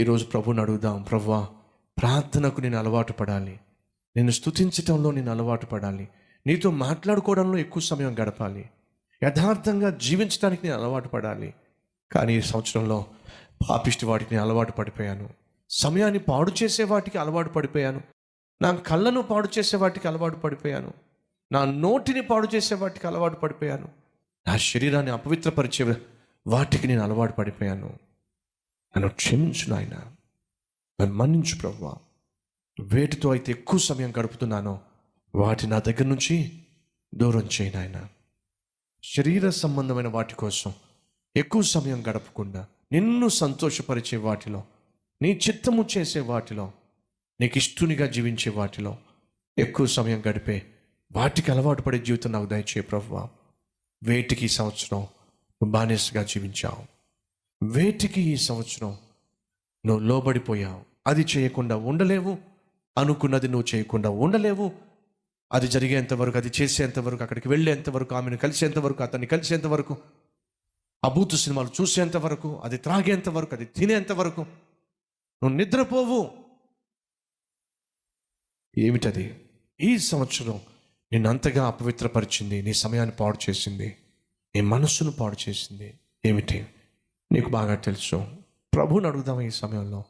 ఈరోజు ప్రభువుని అడుగుదాం. ప్రభువా, ప్రార్థనకు నేను అలవాటు పడాలి, నేను స్తుతించటంలో నేను అలవాటు పడాలి, నీతో మాట్లాడుకోవడంలో ఎక్కువ సమయం గడపాలి, యథార్థంగా జీవించడానికి నేను అలవాటు పడాలి. కానీ ఈ సంవత్సరంలో పాపిష్టి వాటికి నేను అలవాటు పడిపోయాను, సమయాన్ని పాడు చేసే వాటికి అలవాటు పడిపోయాను, నా కళ్ళను పాడు చేసే వాటికి అలవాటు పడిపోయాను, నా నోటిని పాడు చేసే వాటికి అలవాటు పడిపోయాను, నా శరీరాన్ని అపవిత్రపరిచే వాటికి నేను అలవాటు పడిపోయాను. నన్ను క్షమించు నాయన, నన్ను మన్నించు ప్రభువా. వేటితో అయితే ఎక్కువ సమయం గడుపుతున్నానో వాటి నా దగ్గర నుంచి దూరం చేయి నాయన. శరీర సంబంధమైన వాటి కోసం ఎక్కువ సమయం గడపకుండా నిన్ను సంతోషపరిచే వాటిలో, నీ చిత్తము చేసే వాటిలో, నీకు ఇష్టనిగా జీవించే వాటిలో ఎక్కువ సమయం గడిపే వాటికి అలవాటు పడే జీవితం నాకు దయచే ప్రభువా. వేటికి ఈ సంవత్సరం నువ్వు బానిసగా జీవించావు, వేటికి ఈ సంవత్సరం నువ్వు లోబడిపోయావు. అది చేయకుండా ఉండలేవు, అనుకున్నది నువ్వు చేయకుండా ఉండలేవు. అది జరిగేంతవరకు, అది చేసేంతవరకు, అక్కడికి వెళ్ళేంతవరకు, ఆమెను కలిసేంతవరకు, అతన్ని కలిసేంతవరకు, అభూతు సినిమాలు చూసేంతవరకు, అది త్రాగేంతవరకు, అది తినేంతవరకు నువ్వు నిద్రపోవు. ఏమిటది? ఈ సంవత్సరం నిన్ను అంతగా అపవిత్రపరిచింది, నీ సమయాన్ని పాడు చేసింది, నీ మనస్సును పాడు చేసింది ఏమిటి? నీకు బాగా తెలుసు. ప్రభువుని అడుగుదాం ఈ సమయంలో.